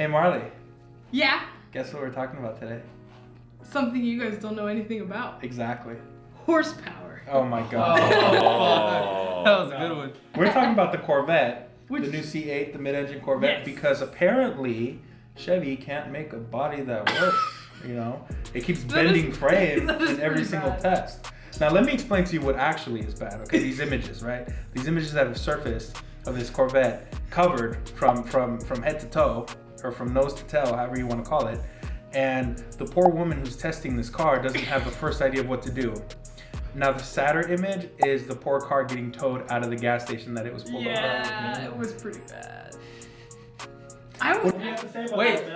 Hey Marley, Yeah, guess what we're talking about today? something you guys don't know anything about. Exactly. Horsepower. Oh my god. Oh, That was a good one. We're talking about the Corvette, Which- the new C8, the mid-engine Corvette, Yes. because apparently Chevy can't make a body that works. You know, it keeps That bending is- frames that is in every pretty single bad. test. Now let me explain to you what actually is bad. Okay, these images, right? These images that have surfaced of this Corvette covered from head to toe, or from nose to tail, however you want to call it. And the poor woman who's testing this car doesn't have the first idea of what to do. Now the sadder image is the poor car getting towed out of the gas station that it was pulled over. Yeah, it was pretty bad. I was. Wait,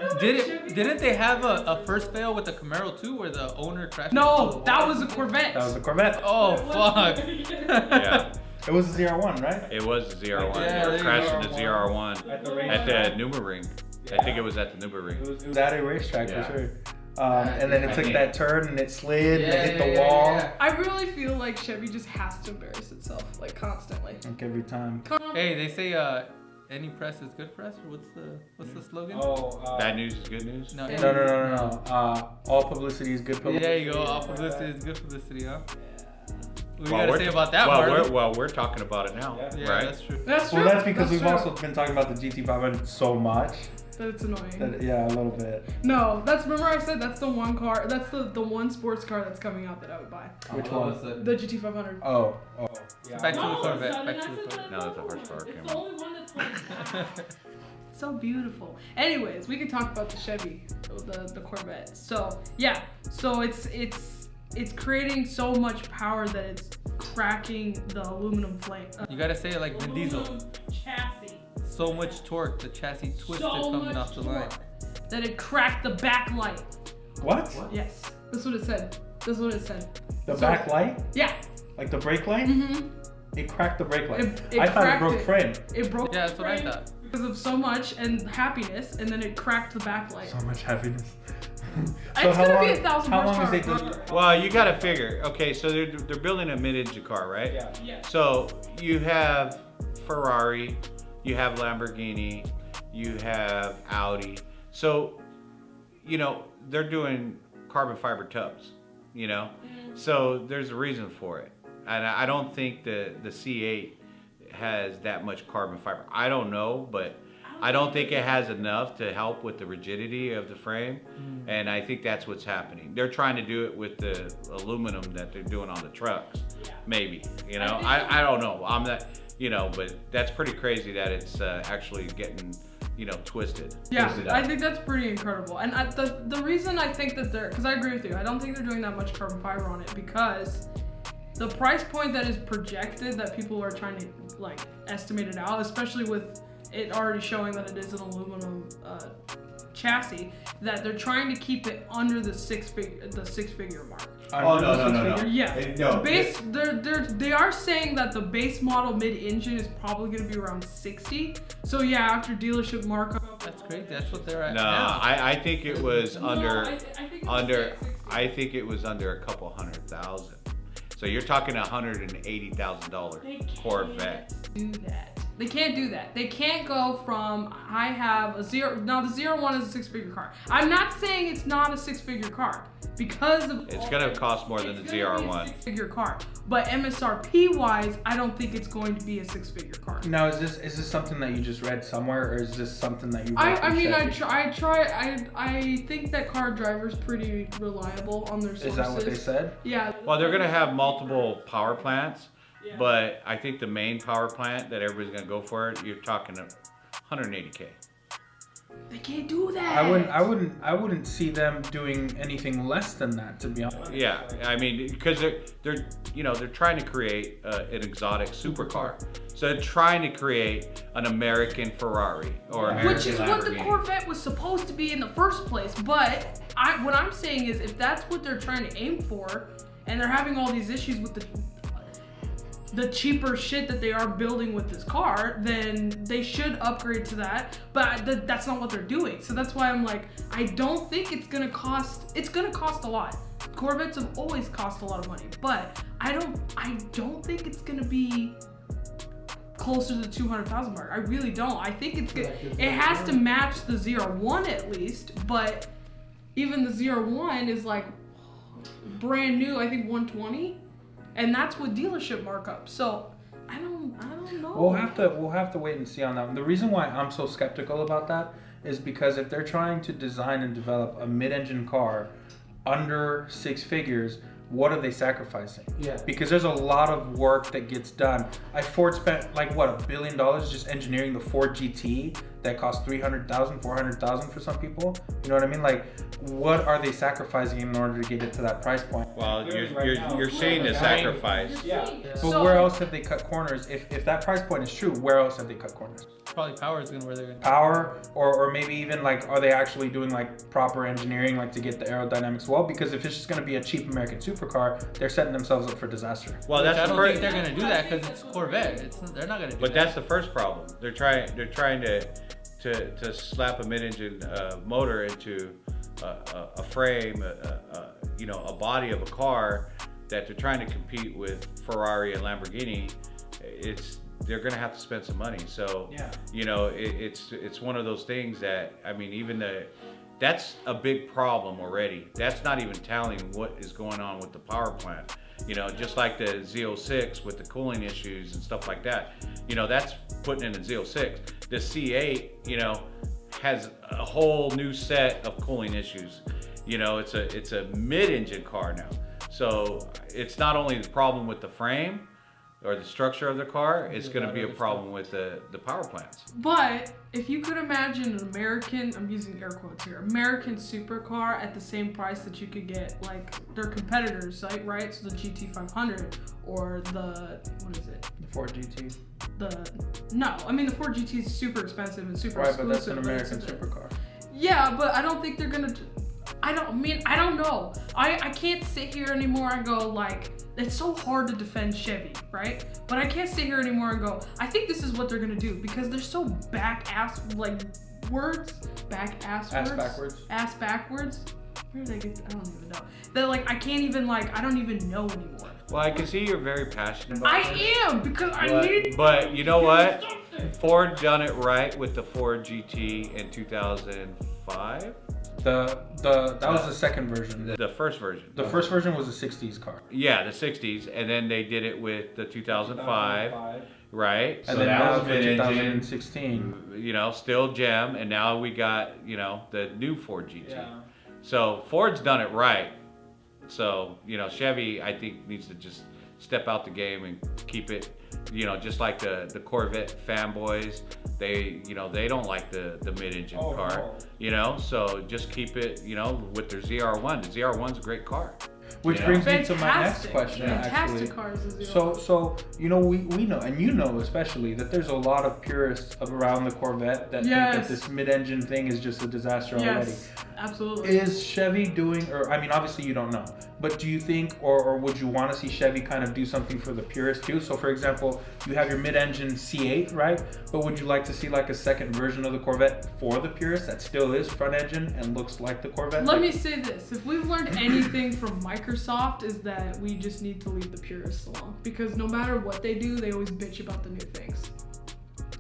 didn't they have a first fail with the Camaro too, where the owner crashed? No, that was a Corvette. That was a Corvette. Oh fuck! Yeah, It was a ZR1, right? it was a ZR1. Yeah, They were crashing the ZR1. ZR1 at the Nürburgring. I think it was at the Nürburgring. It was at a racetrack Yeah. for sure. And then it I took think- that turn and it slid and it hit the wall. I really feel like Chevy just has to embarrass itself, like constantly. Like every time. Hey, they say any press is good press. Or what's the slogan? Bad news is good news. No, No. All publicity is good publicity. There you go. All publicity is good publicity, huh? What you Well, gotta say about that, well, Marley? we're talking about it now, Yeah, right? that's true. That's true. Well, that's because we've true. also been talking about the GT500 so much. That it's annoying. That, yeah, a little bit. No, remember I said that's the one car, that's the one sports car that's coming out that I would buy. Which one? The GT500. Oh. Back to the No, Corvette. son, Back and to I the said Corvette. Now that the horsepower It's came the out. only one that's like So beautiful. Anyways, we can talk about the Chevy, the Corvette. So yeah, so it's creating so much power that it's cracking the aluminum flame. You gotta say it like Vin Diesel. aluminum chassis. So much torque, the chassis twisted So coming much off the line. torque. That it cracked the backlight. What? Yes, that's what it said. That's what it said. The So- back light? Yeah. Like the brake light? Mm-hmm. It cracked the brake light. It I thought it cracked broke it. frame. It broke Yeah, that's what I frame thought. because of so much and happiness, and then it cracked the backlight. So much happiness. It's gonna be 1,000 How long is horsepower. it? Well, you got to figure. Okay, so they're building a mid-engine car, right? Yeah. So you have Ferrari, you have Lamborghini, you have Audi. So, you know, they're doing carbon fiber tubs, you know? So there's a reason for it. And I don't think the C8 has that much carbon fiber. I don't know, but I don't think it has enough to help with the rigidity of the frame. And I think that's what's happening. They're trying to do it with the aluminum that they're doing on the trucks. Maybe, you know, I don't know. I'm not, you know, but that's pretty crazy that it's actually getting, you know, twisted. Yeah, Twisted I up. think that's pretty incredible. And the reason I think that because I agree with you, I don't think they're doing that much carbon fiber on it because the price point that is projected that people are trying to like estimate it out, especially with it already showing that it is an aluminum chassis, that they're trying to keep it under the six figure mark. Oh, no. Yeah. No, Base they are saying that the base model mid-engine is probably gonna be around 60. So yeah, after dealership markup. That's great. That's what they're at No, now. I think it was under, I think it's under, like 60. I think it was under a couple $100,000. So you're talking $180,000 They can't Corvette. Do that. They can't do that. They can't go from I have a zero. Now the 01 is a six-figure car. I'm not saying it's not a six-figure car because of It's gonna cost more than the it's gonna be a ZR1. six-figure car. But MSRP wise, I don't think it's going to be a six-figure car. Now, is this something that you just read somewhere, or is this something that you? I read from mean Chevy? I think that car driver's pretty reliable on their sources. Is that what they said? Yeah. Well, they're gonna have multiple power plants, Yeah. but I think the main power plant that everybody's gonna go for, you're talking 180K. They can't do that. I wouldn't see them doing anything less than that, to be honest. Yeah, I mean, because they're you know, they're trying to create an exotic supercar. So they're trying to create an American Ferrari or American Which is what the Lamborghini. Corvette was supposed to be in the first place. But what I'm saying is, if that's what they're trying to aim for, and they're having all these issues with the cheaper shit that they are building with this car, then they should upgrade to that. But that's not what they're doing. So that's why I'm like, I don't think it's gonna cost. It's gonna cost a lot. Corvettes have always cost a lot of money, but I don't think it's gonna be closer to the 200,000 mark. I really don't. I think it's good. It has to match the ZR1 at least, but even the ZR1 is like brand new, I think 120, and that's with dealership markup. So I don't know. We'll have to wait and see on that one. The reason why I'm so skeptical about that is because if they're trying to design and develop a mid-engine car under 6 figures, what are they sacrificing? Yeah. Because there's a lot of work that gets done. Ford spent like what, $1 billion just engineering the Ford GT that cost $300,000, $400,000 for some people. You know what I mean? Like, what are they sacrificing in order to get it to that price point? Well, you're saying the sacrifice. Yeah. But where else have they cut corners? If that price point is true, where else have they cut corners? Probably power is where they're gonna. Power, or maybe even like, are they actually doing like proper engineering, like to get the aerodynamics well? Because if it's just going to be a cheap American supercar, they're setting themselves up for disaster. Well, that's I the don't think first. they're gonna do that because it's Corvette. They're not gonna do But that. that's the first problem. They're trying to slap a mid-engine motor into a frame, a body of a car that they're trying to compete with Ferrari and Lamborghini. They're gonna have to spend some money. So Yeah. it's one of those things that, I mean, that's a big problem already. That's not even telling what is going on with the power plant. Just like the Z06 with the cooling issues and stuff like that. That's putting in a Z06. The C8, has a whole new set of cooling issues. It's a mid-engine car now. So it's not only the problem with the frame or the structure of the car, it's going to be a problem with the power plants. But if you could imagine an American, I'm using air quotes here, American supercar at the same price that you could get like their competitors, right? So the GT500 or what is it? The Ford GT. The Ford GT is super expensive and super Right, exclusive. but that's an American supercar. Yeah, but I don't think they're gonna. I don't know. I can't sit here anymore and go like, it's so hard to defend Chevy, right? But I can't sit here anymore and go, I think this is what they're gonna do because they're so ass backwards. Where did I get? I don't even know. That like I can't even I don't even know anymore. Well, I can see you're very passionate about this. I am because I need. But you know what? Ford done it right with the Ford GT in 2005. That was the second version. The first version. The first version was a 60s car. Yeah, the 60s, and then they did it with the 2005, right? And So then that now was for mid-engine, 2016. still gem, and now we got, the new Ford GT. Yeah. So Ford's done it right. So, Chevy, I think, needs to just step out the game and keep it, just like the Corvette fanboys, they don't like the mid-engine car, so just keep it, with their ZR1. The ZR1's a great car. Which brings me to my next question, Fantastic actually. cars is the So we know, and you know especially, that there's a lot of purists around the Corvette that think that this mid-engine thing is just a disaster already. Yes, absolutely. Is Chevy doing, obviously you don't know, but do you think, or would you want to see Chevy kind of do something for the purists too? So for example, you have your mid-engine C8, right? But would you like to see like a second version of the Corvette for the purists that still is front engine and looks like the Corvette? Let me say this, if we've learned anything from Microsoft is that we just need to leave the purists alone. Because no matter what they do, they always bitch about the new things.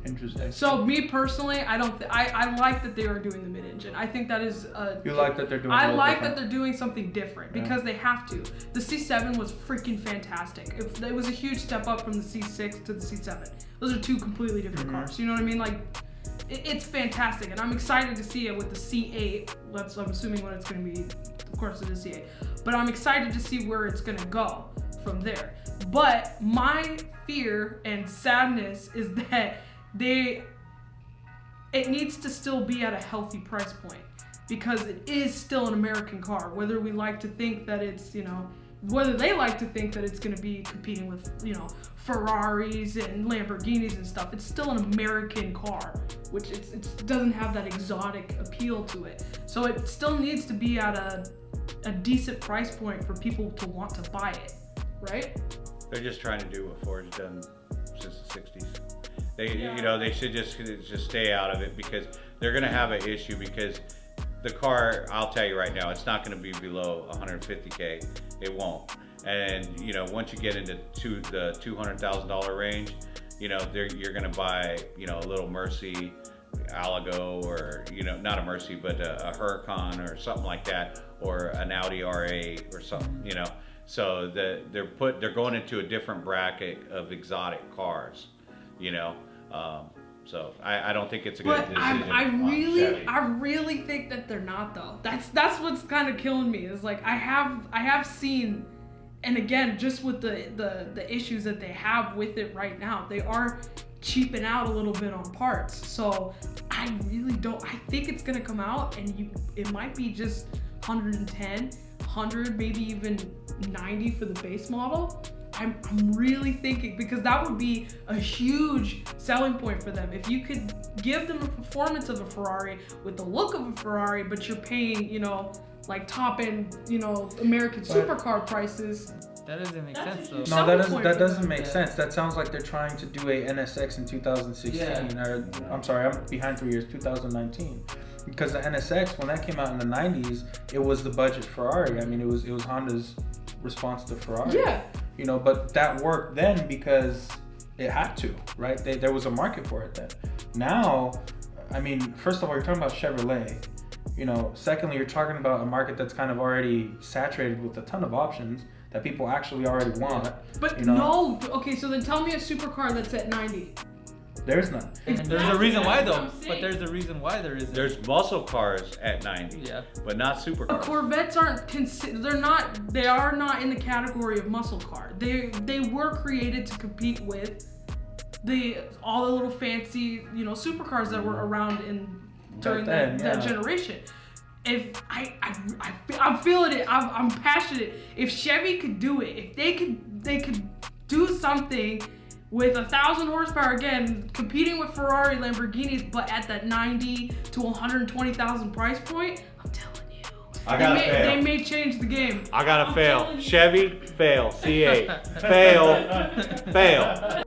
Interesting. So me personally, I like that they are doing the mid-engine. I think that is You like that they're doing I a little like different. that they're doing something different because they have to. The C7 was freaking fantastic. It was a huge step up from the C6 to the C7. Those are two completely different cars. You know what I mean? Like, it's fantastic, and I'm excited to see it with the C8. I'm assuming what it's going to be. Of course, it is C8. But I'm excited to see where it's going to go from there. But my fear and sadness is that it needs to still be at a healthy price point because it is still an American car. Whether we like to think that it's, whether they like to think that it's going to be competing with, Ferraris and Lamborghinis and stuff, it's still an American car, which it doesn't have that exotic appeal to it. So it still needs to be at a decent price point for people to want to buy it, right? They're just trying to do what Ford's done since the 60s. They should just stay out of it because they're going to have an issue because the car, I'll tell you right now, it's not going to be below 150K. It won't. And once you get into the $200,000 range, You know, you're gonna buy, you know, a little Mercy Aligo, or, you know, not a Mercy, but a Huracan or something like that, or an Audi R8 or something, you know. So they're going into a different bracket of exotic cars, you know. So I don't think it's a good But decision. I really think that they're not though. That's what's kind of killing me. Is like I have seen, and again, just with the issues that they have with it right now, they are cheaping out a little bit on parts. So I really don't. I think it's gonna come out, and it might be just 110, 100, maybe even 90 for the base model. I'm really thinking, because that would be a huge selling point for them. If you could give them the performance of a Ferrari with the look of a Ferrari, but you're paying, you know, like top end, you know, American supercar prices. That doesn't make sense though. No, that doesn't make sense. That sounds like they're trying to do a NSX in 2016. Or, I'm sorry, I'm behind 3 years, 2019. Because the NSX, when that came out in the 90s, it was the budget Ferrari. I mean, it was Honda's response to Ferrari. Yeah. You know, but that worked then because it had to, right? There was a market for it then. Now, I mean, first of all, you're talking about Chevrolet. You know, secondly, you're talking about a market that's kind of already saturated with a ton of options that people actually already want. But you know? no, okay, so then tell me a supercar that's at 90. There's none. And there's a reason why though. That's what I'm But there's a reason why there isn't. There's muscle cars at 90, Yeah. but not But supercars. Corvettes aren't they are not in the category of muscle car. They were created to compete with all the little fancy, you know, supercars that were around during then, that yeah. generation. If I'm feeling it, I'm passionate. If Chevy could do it, if they could do something with 1,000 horsepower, again, competing with Ferrari, Lamborghinis, but at that 90 to 120,000 price point, I'm telling you, I gotta fail. they may change the game. I gotta I'm fail. telling you. Chevy, fail. C8, fail, fail.